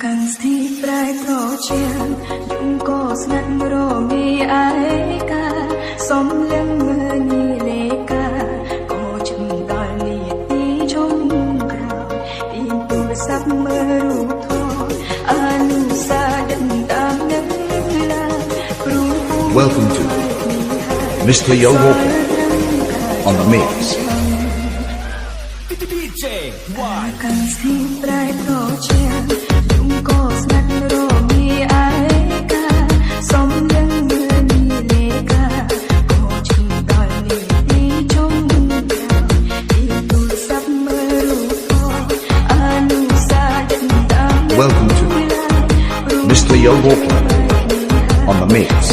កាន់ស្ទីប្រែត្រជាយំក៏ស្ងាត់រមីឯកាសំលឹងមើលនីលេកាក៏ជិនដល់នីទីជុំក្រោយពីទូរស័ព្ទមើលរូបថតអនុសាដិនតាមនឹងឡា Welcome to Mr. Yo Walker on the mix. DJ កាន់ស្ទីប្រែត្រជាយំក៏ស្ងាត់រមីឯកាសំលឹងមើលនីលេកាក៏ជិនដល់នីទីជុំក្រោយពីទូរស័ព្ទមើលរូបថតអនុសាដិនតាមនឹង Welcome to Mr. Yo Walker on the mix.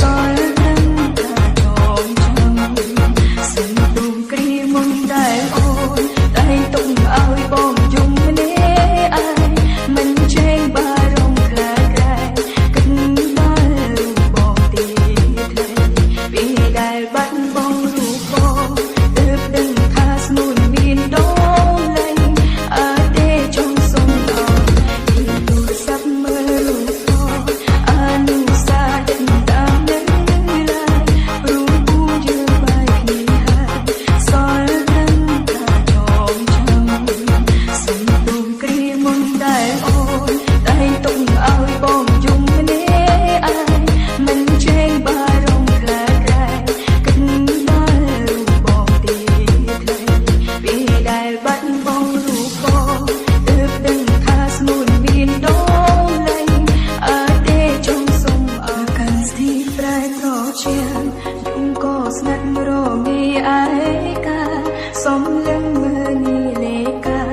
សំលឹងមើលនីលេកា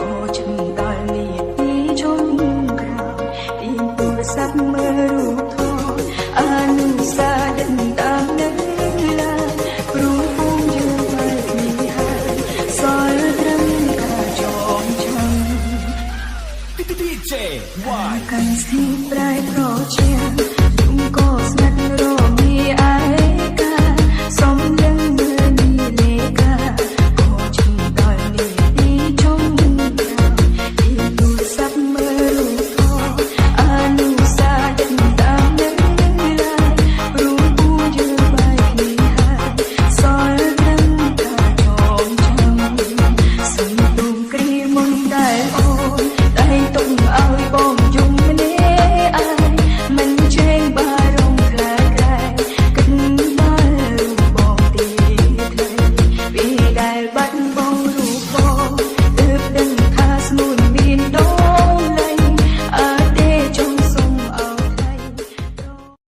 ក៏ជិនដល់នីទីជុំក្រោយពីទូរស័ព្ទមើលរូបថតអនុសាដិនតាមនឹងឡាព្រោះពងយើងបែកគ្នាហើយសល់ត្រឹមការចងចាំ DJ កាន់ស្ទីប្រែត្រជាយំក៏ស្ងាត់រមីឯ